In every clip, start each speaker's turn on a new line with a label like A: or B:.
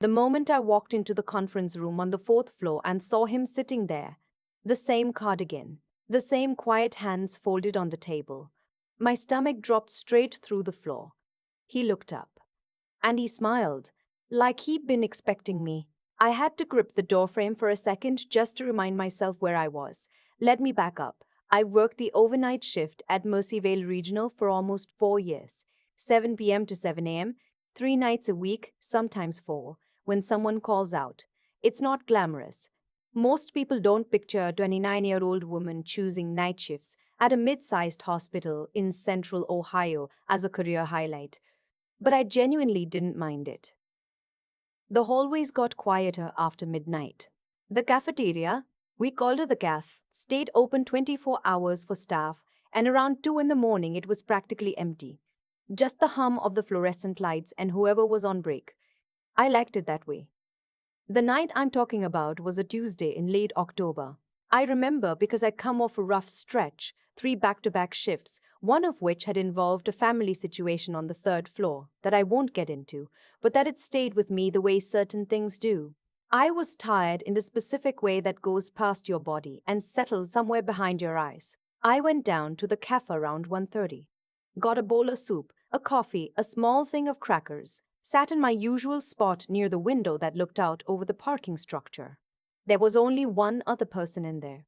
A: The moment I walked into the conference room on the fourth floor and saw him sitting there, the same cardigan, the same quiet hands folded on the table, my stomach dropped straight through the floor. He looked up. And he smiled, like he'd been expecting me. I had to grip the doorframe for a second just to remind myself where I was. Let me back up. I worked the overnight shift at Mercyvale Regional for almost 4 years, 7 p.m. to 7 a.m., 3 nights a week, sometimes four, when someone calls out. It's not glamorous. Most people don't picture a 29-year-old woman choosing night shifts at a mid sized hospital in central Ohio as a career highlight. But I genuinely didn't mind it. The hallways got quieter after midnight. The cafeteria, we called it the caf, stayed open 24 hours for staff, and around 2 in the morning it was practically empty. Just the hum of the fluorescent lights and whoever was on break. I liked it that way. The night I'm talking about was a Tuesday in late October. I remember because I come off a rough stretch, 3 back-to-back shifts, one of which had involved a family situation on the third floor that I won't get into, but that it stayed with me the way certain things do. I was tired in the specific way that goes past your body and settles somewhere behind your eyes. I went down to the cafe around 1:30. Got a bowl of soup, a coffee, a small thing of crackers, sat in my usual spot near the window that looked out over the parking structure. There was only one other person in there.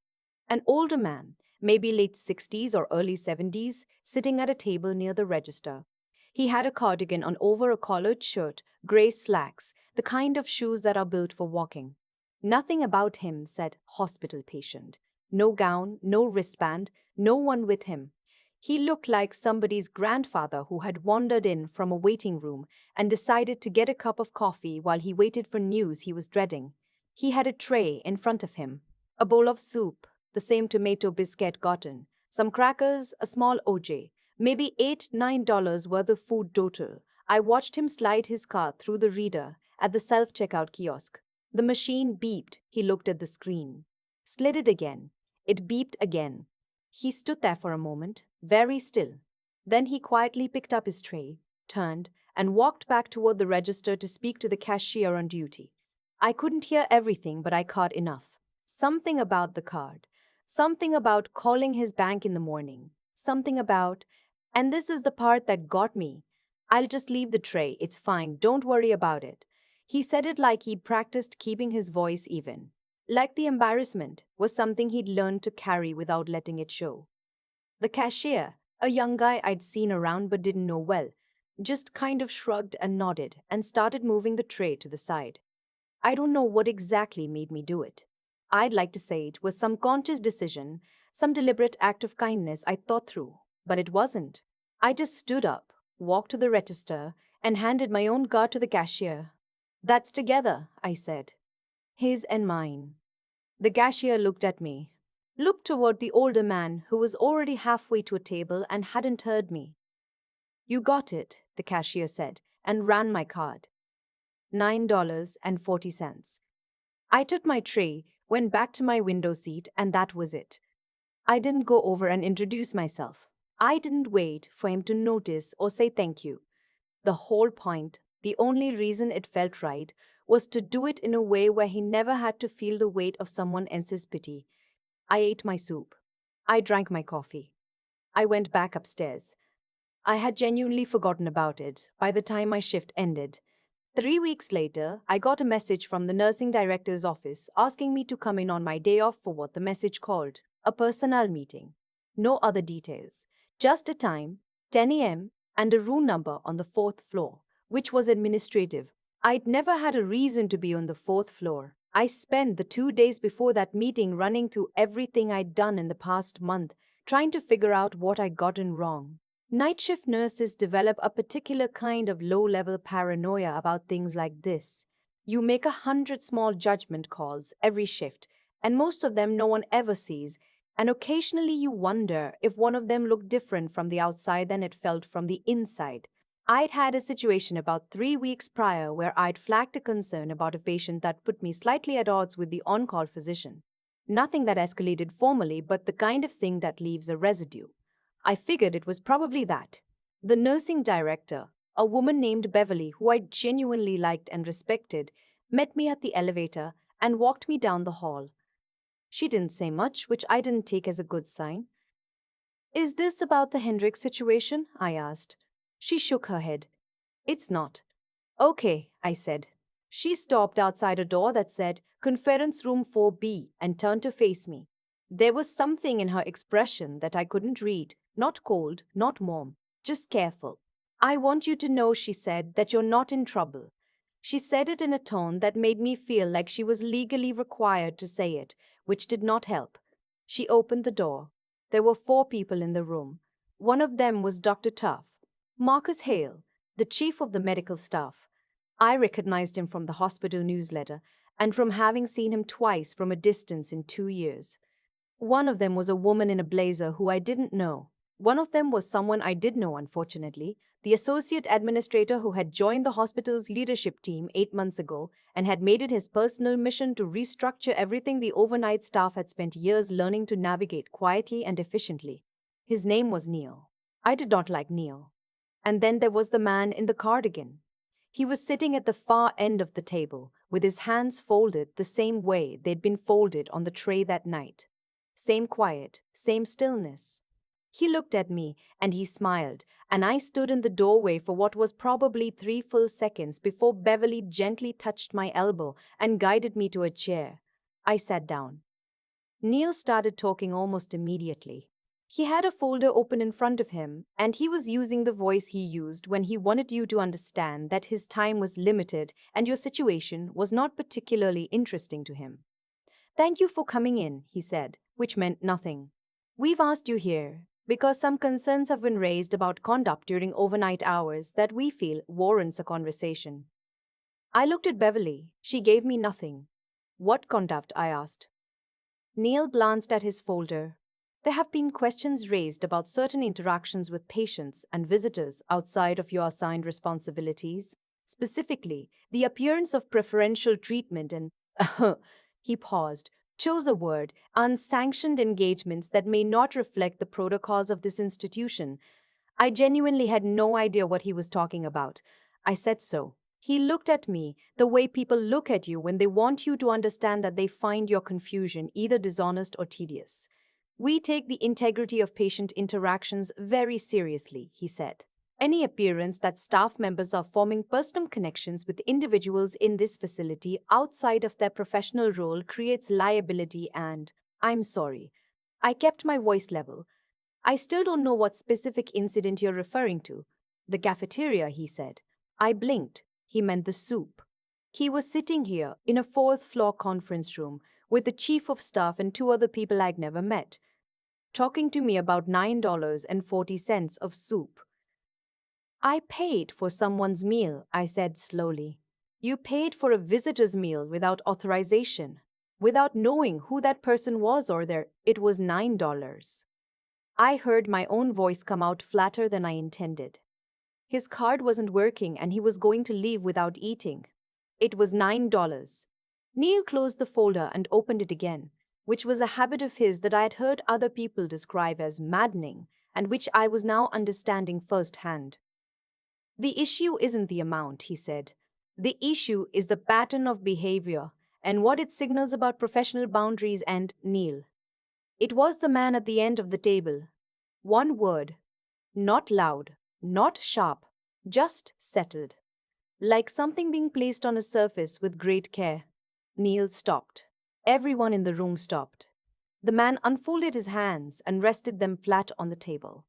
A: An older man, maybe late 60s or early 70s, sitting at a table near the register. He had a cardigan on over a collared shirt, gray slacks, the kind of shoes that are built for walking. Nothing about him said hospital patient. No gown, no wristband, no one with him. He looked like somebody's grandfather who had wandered in from a waiting room and decided to get a cup of coffee while he waited for news he was dreading. He had a tray in front of him, a bowl of soup, the same tomato biscuit gotten, some crackers, a small OJ, maybe $8-9 worth of food total. I watched him slide his card through the reader at the self-checkout kiosk. The machine beeped. He looked at the screen. Slid it again. It beeped again. He stood there for a moment, very still. Then he quietly picked up his tray, turned, and walked back toward the register to speak to the cashier on duty. I couldn't hear everything, but I caught enough. Something about the card. Something about calling his bank in the morning. Something about, and this is the part that got me. I'll just leave the tray, it's fine, don't worry about it. He said it like he'd practiced keeping his voice even. Like the embarrassment was something he'd learned to carry without letting it show. The cashier, a young guy I'd seen around but didn't know well, just kind of shrugged and nodded and started moving the tray to the side. I don't know what exactly made me do it. I'd like to say it was some conscious decision, some deliberate act of kindness I thought through, but it wasn't. I just stood up, walked to the register, and handed my own card to the cashier. That's together, I said. His and mine. The cashier looked at me, looked toward the older man who was already halfway to a table and hadn't heard me. You got it, the cashier said, and ran my card. $9.40. I took my tray, went back to my window seat, and that was it. I didn't go over and introduce myself. I didn't wait for him to notice or say thank you. The whole point, the only reason it felt right, was to do it in a way where he never had to feel the weight of someone else's pity. I ate my soup. I drank my coffee. I went back upstairs. I had genuinely forgotten about it by the time my shift ended. 3 weeks later, I got a message from the nursing director's office asking me to come in on my day off for what the message called a personnel meeting. No other details, just a time, 10 a.m., and a room number on the fourth floor, which was administrative. I'd never had a reason to be on the fourth floor. I spent the 2 days before that meeting running through everything I'd done in the past month, trying to figure out what I'd gotten wrong. Night shift nurses develop a particular kind of low-level paranoia about things like this. You make 100 small judgment calls every shift, and most of them no one ever sees, and occasionally you wonder if one of them looked different from the outside than it felt from the inside. I'd had a situation about 3 weeks prior where I'd flagged a concern about a patient that put me slightly at odds with the on-call physician. Nothing that escalated formally, but the kind of thing that leaves a residue. I figured it was probably that. The nursing director, A woman named Beverly, who I genuinely liked and respected, met me at the elevator and walked me down the hall. She didn't say much, which I didn't take as a good sign. Is this about the Hendricks situation? I asked. She shook her head. It's not. Okay, I said. She stopped outside a door that said Conference Room 4B and turned to face me. There was something in her expression that I couldn't read. Not cold, not warm, just careful. I want you to know, she said, that you're not in trouble. She said it in a tone that made me feel like she was legally required to say it, which did not help. She opened the door. There were 4 people in the room. One of them was Dr. Tuff, Marcus Hale, the chief of the medical staff. I recognized him from the hospital newsletter and from having seen him twice from a distance in 2 years. One of them was a woman in a blazer who I didn't know. One of them was someone I did know, unfortunately, the associate administrator who had joined the hospital's leadership team 8 months ago and had made it his personal mission to restructure everything the overnight staff had spent years learning to navigate quietly and efficiently. His name was Neil. I did not like Neil. And then there was the man in the cardigan. He was sitting at the far end of the table, with his hands folded the same way they'd been folded on the tray that night. Same quiet, same stillness. He looked at me and he smiled, and I stood in the doorway for what was probably 3 full seconds before Beverly gently touched my elbow and guided me to a chair. I sat down. Neil started talking almost immediately. He had a folder open in front of him, and he was using the voice he used when he wanted you to understand that his time was limited and your situation was not particularly interesting to him. Thank you for coming in, he said, which meant nothing. We've asked you here because some concerns have been raised about conduct during overnight hours that we feel warrants a conversation. I looked at Beverly. She gave me nothing. What conduct? I asked. Neil glanced at his folder. There have been questions raised about certain interactions with patients and visitors outside of your assigned responsibilities, specifically the appearance of preferential treatment and he paused, chose a word, unsanctioned engagements that may not reflect the protocols of this institution. I genuinely had no idea what he was talking about. I said so. He looked at me the way people look at you when they want you to understand that they find your confusion either dishonest or tedious. We take the integrity of patient interactions very seriously, he said. Any appearance that staff members are forming personal connections with individuals in this facility outside of their professional role creates liability and, I'm sorry. I kept my voice level. I still don't know what specific incident you're referring to. The cafeteria, he said. I blinked. He meant the soup. He was sitting here in a fourth-floor conference room with the chief of staff and 2 other people I'd never met, talking to me about $9.40 of soup. I paid for someone's meal, I said slowly. You paid for a visitor's meal without authorization, without knowing who that person was or their, it was $9. I heard my own voice come out flatter than I intended. His card wasn't working and he was going to leave without eating. It was $9. Neil closed the folder and opened it again, which was a habit of his that I had heard other people describe as maddening and which I was now understanding firsthand. The issue isn't the amount, he said. The issue is the pattern of behavior and what it signals about professional boundaries and Neil. It was the man at the end of the table. One word. Not loud, not sharp, just settled. Like something being placed on a surface with great care. Neil stopped. Everyone in the room stopped. The man unfolded his hands and rested them flat on the table.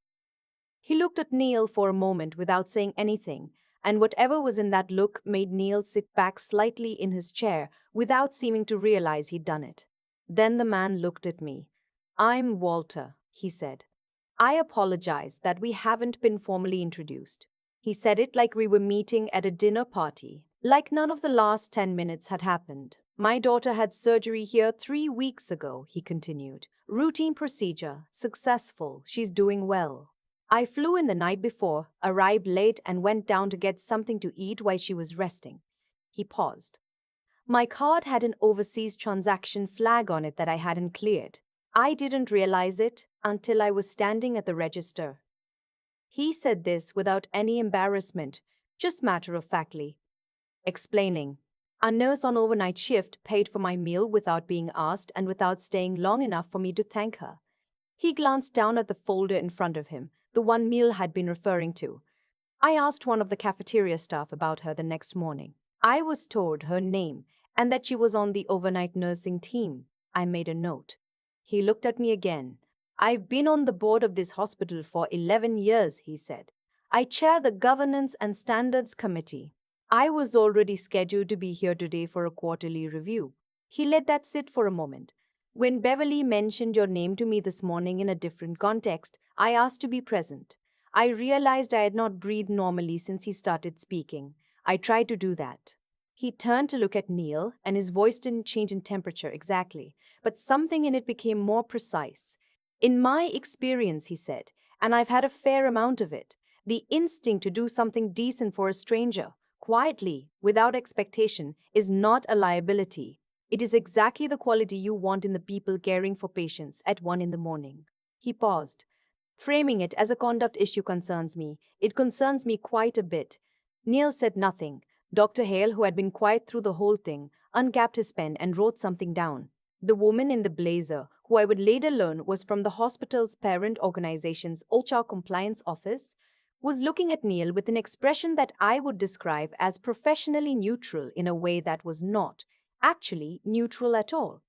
A: He looked at Neil for a moment without saying anything, and whatever was in that look made Neil sit back slightly in his chair without seeming to realize he'd done it. Then the man looked at me. I'm Walter, he said. I apologize that we haven't been formally introduced. He said it like we were meeting at a dinner party, like none of the last 10 minutes had happened. My daughter had surgery here 3 weeks ago, he continued. Routine procedure, successful, she's doing well. I flew in the night before, arrived late, and went down to get something to eat while she was resting. He paused. My card had an overseas transaction flag on it that I hadn't cleared. I didn't realize it until I was standing at the register. He said this without any embarrassment, just matter of factly, explaining. A nurse on overnight shift paid for my meal without being asked and without staying long enough for me to thank her. He glanced down at the folder in front of him, the one Neil had been referring to. I asked one of the cafeteria staff about her the next morning. I was told her name and that she was on the overnight nursing team. I made a note. He looked at me again. I've been on the board of this hospital for 11 years, he said. I chair the Governance and Standards Committee. I was already scheduled to be here today for a quarterly review. He let that sit for a moment. When Beverly mentioned your name to me this morning in a different context, I asked to be present. I realized I had not breathed normally since he started speaking. I tried to do that. He turned to look at Neil, and his voice didn't change in temperature exactly, but something in it became more precise. In my experience, he said, and I've had a fair amount of it, the instinct to do something decent for a stranger, quietly, without expectation, is not a liability. It is exactly the quality you want in the people caring for patients at 1 in the morning. He paused. Framing it as a conduct issue concerns me. It concerns me quite a bit. Neil said nothing. Dr. Hale, who had been quiet through the whole thing, uncapped his pen and wrote something down. The woman in the blazer, who I would later learn was from the hospital's parent organization's HR compliance office, was looking at Neil with an expression that I would describe as professionally neutral in a way that was not actually neutral at all.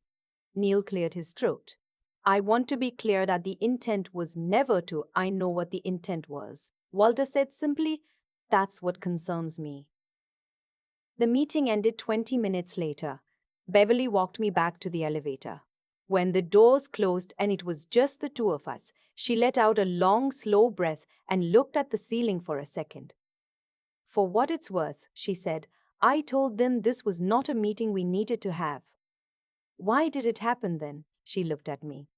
A: Neil cleared his throat. I want to be clear that the intent was never to, I know what the intent was. Walter said simply, that's what concerns me. The meeting ended 20 minutes later. Beverly walked me back to the elevator. When the doors closed and it was just the two of us, she let out a long, slow breath and looked at the ceiling for a second. For what it's worth, she said, I told them this was not a meeting we needed to have. Why did it happen then? She looked at me.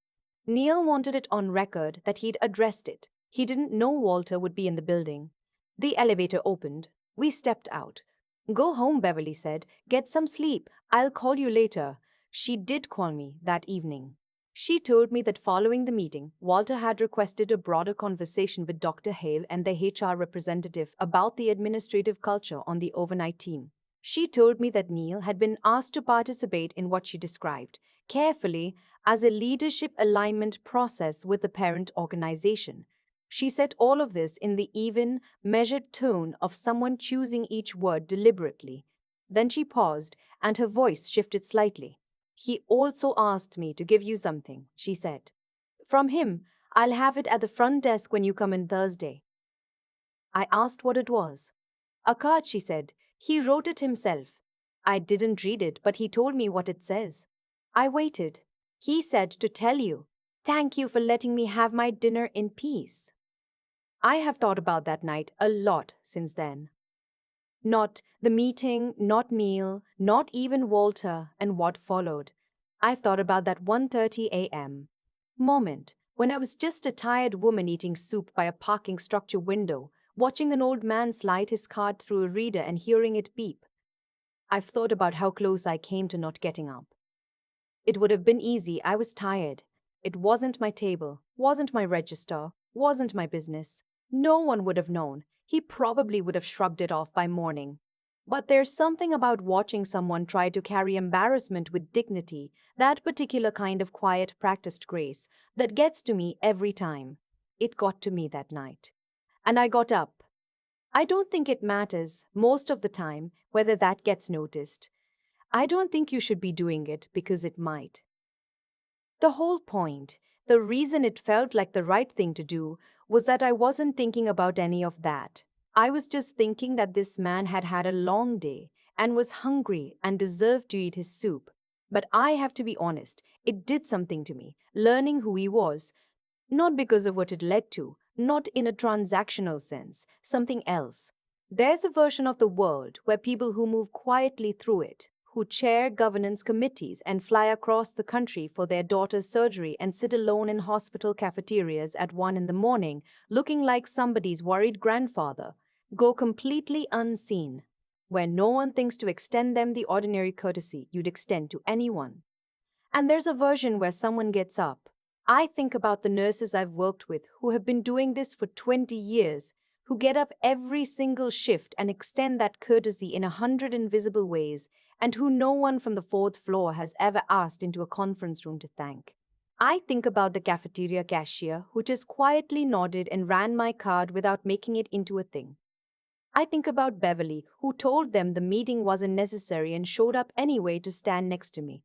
A: Neil wanted it on record that he'd addressed it. He didn't know Walter would be in the building. The elevator opened. We stepped out. Go home, Beverly said. Get some sleep. I'll call you later. She did call me that evening. She told me that following the meeting, Walter had requested a broader conversation with Dr. Hale and the HR representative about the administrative culture on the overnight team. She told me that Neil had been asked to participate in what she described, carefully, as a leadership alignment process with the parent organization. She said all of this in the even, measured tone of someone choosing each word deliberately. Then she paused, and her voice shifted slightly. He also asked me to give you something, she said. From him, I'll have it at the front desk when you come in Thursday. I asked what it was. A card, she said. He wrote it himself. I didn't read it, but he told me what it says. I waited. He said to tell you, thank you for letting me have my dinner in peace. I have thought about that night a lot since then. Not the meeting, not meal, not even Walter and what followed. I've thought about that 1:30 a.m. moment when I was just a tired woman eating soup by a parking structure window, watching an old man slide his card through a reader and hearing it beep. I've thought about how close I came to not getting up. It would have been easy. I was tired. It wasn't my table, wasn't my register, wasn't my business. No one would have known. He probably would have shrugged it off by morning. But there's something about watching someone try to carry embarrassment with dignity, that particular kind of quiet, practiced grace, that gets to me every time. It got to me that night. And I got up. I don't think it matters, most of the time, whether that gets noticed. I don't think you should be doing it because it might. The whole point, the reason it felt like the right thing to do, was that I wasn't thinking about any of that. I was just thinking that this man had had a long day and was hungry and deserved to eat his soup. But I have to be honest, it did something to me, learning who he was, not because of what it led to, not in a transactional sense, something else. There's a version of the world where people who move quietly through it, who chair governance committees and fly across the country for their daughter's surgery and sit alone in hospital cafeterias at 1 in the morning, looking like somebody's worried grandfather, go completely unseen, where no one thinks to extend them the ordinary courtesy you'd extend to anyone. And there's a version where someone gets up, I think about the nurses I've worked with who have been doing this for 20 years, who get up every single shift and extend that courtesy in 100 invisible ways, and who no one from the fourth floor has ever asked into a conference room to thank. I think about the cafeteria cashier who just quietly nodded and ran my card without making it into a thing. I think about Beverly, who told them the meeting wasn't necessary and showed up anyway to stand next to me.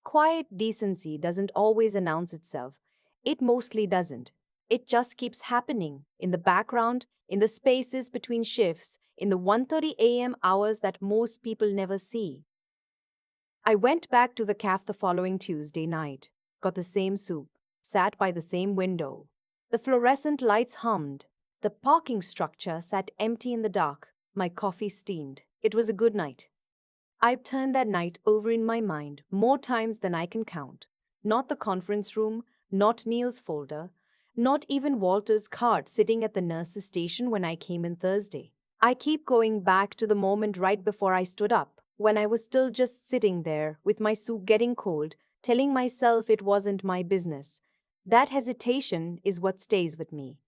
A: Quiet decency doesn't always announce itself. It mostly doesn't. It just keeps happening in the background, in the spaces between shifts, in the 1:30 a.m. hours that most people never see. I went back to the cafe the following Tuesday night, got the same soup, sat by the same window. The fluorescent lights hummed. The parking structure sat empty in the dark. My coffee steamed. It was a good night. I've turned that night over in my mind more times than I can count. Not the conference room, not Neil's folder, not even Walter's card sitting at the nurse's station when I came in Thursday. I keep going back to the moment right before I stood up, when I was still just sitting there with my soup getting cold, telling myself it wasn't my business. That hesitation is what stays with me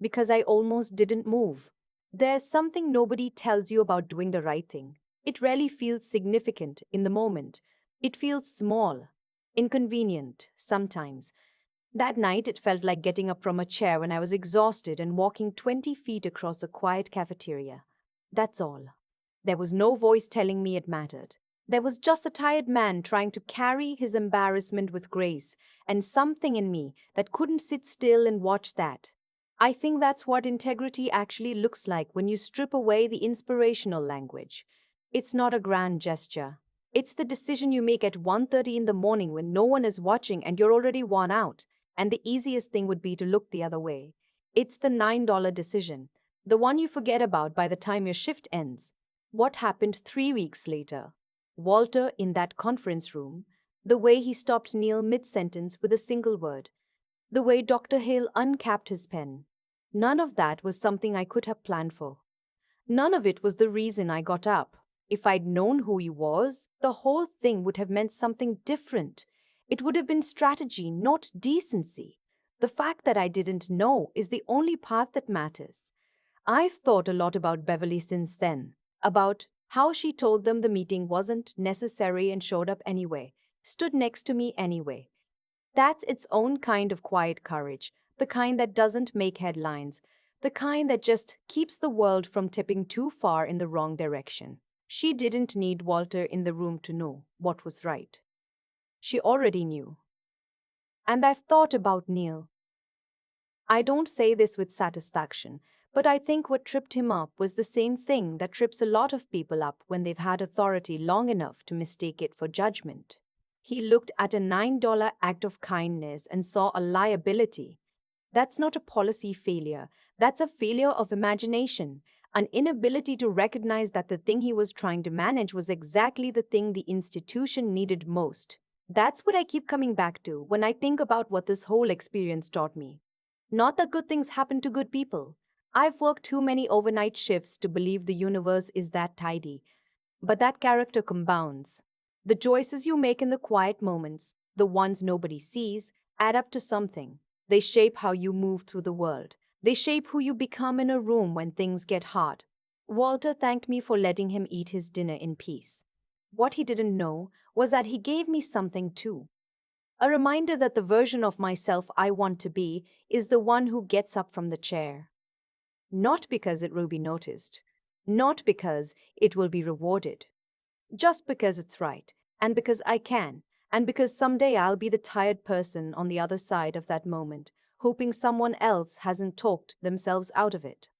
A: because I almost didn't move. There's something nobody tells you about doing the right thing. It rarely feels significant in the moment. It feels small, inconvenient, sometimes. That night, it felt like getting up from a chair when I was exhausted and walking 20 feet across a quiet cafeteria. That's all. There was no voice telling me it mattered. There was just a tired man trying to carry his embarrassment with grace, and something in me that couldn't sit still and watch that. I think that's what integrity actually looks like when you strip away the inspirational language. It's not a grand gesture. It's the decision you make at 1:30 in the morning when no one is watching and you're already worn out, and the easiest thing would be to look the other way. It's the $9 decision, the one you forget about by the time your shift ends. What happened 3 weeks later? Walter in that conference room, the way he stopped Neil mid-sentence with a single word, the way Dr. Hale uncapped his pen. None of that was something I could have planned for. None of it was the reason I got up. If I'd known who he was, the whole thing would have meant something different. It would have been strategy, not decency. The fact that I didn't know is the only part that matters. I've thought a lot about Beverly since then, about how she told them the meeting wasn't necessary and showed up anyway, stood next to me anyway. That's its own kind of quiet courage, the kind that doesn't make headlines, the kind that just keeps the world from tipping too far in the wrong direction. She didn't need Walter in the room to know what was right. She already knew. And I've thought about Neil. I don't say this with satisfaction, but I think what tripped him up was the same thing that trips a lot of people up when they've had authority long enough to mistake it for judgment. He looked at a $9 act of kindness and saw a liability. That's not a policy failure, that's a failure of imagination, an inability to recognize that the thing he was trying to manage was exactly the thing the institution needed most. That's what I keep coming back to when I think about what this whole experience taught me. Not that good things happen to good people. I've worked too many overnight shifts to believe the universe is that tidy. But that character compounds. The choices you make in the quiet moments, the ones nobody sees, add up to something. They shape how you move through the world. They shape who you become in a room when things get hard. Walter thanked me for letting him eat his dinner in peace. What he didn't know was that he gave me something too. A reminder that the version of myself I want to be is the one who gets up from the chair. Not because it will be noticed, not because it will be rewarded, just because it's right, and because I can, and because someday I'll be the tired person on the other side of that moment, hoping someone else hasn't talked themselves out of it.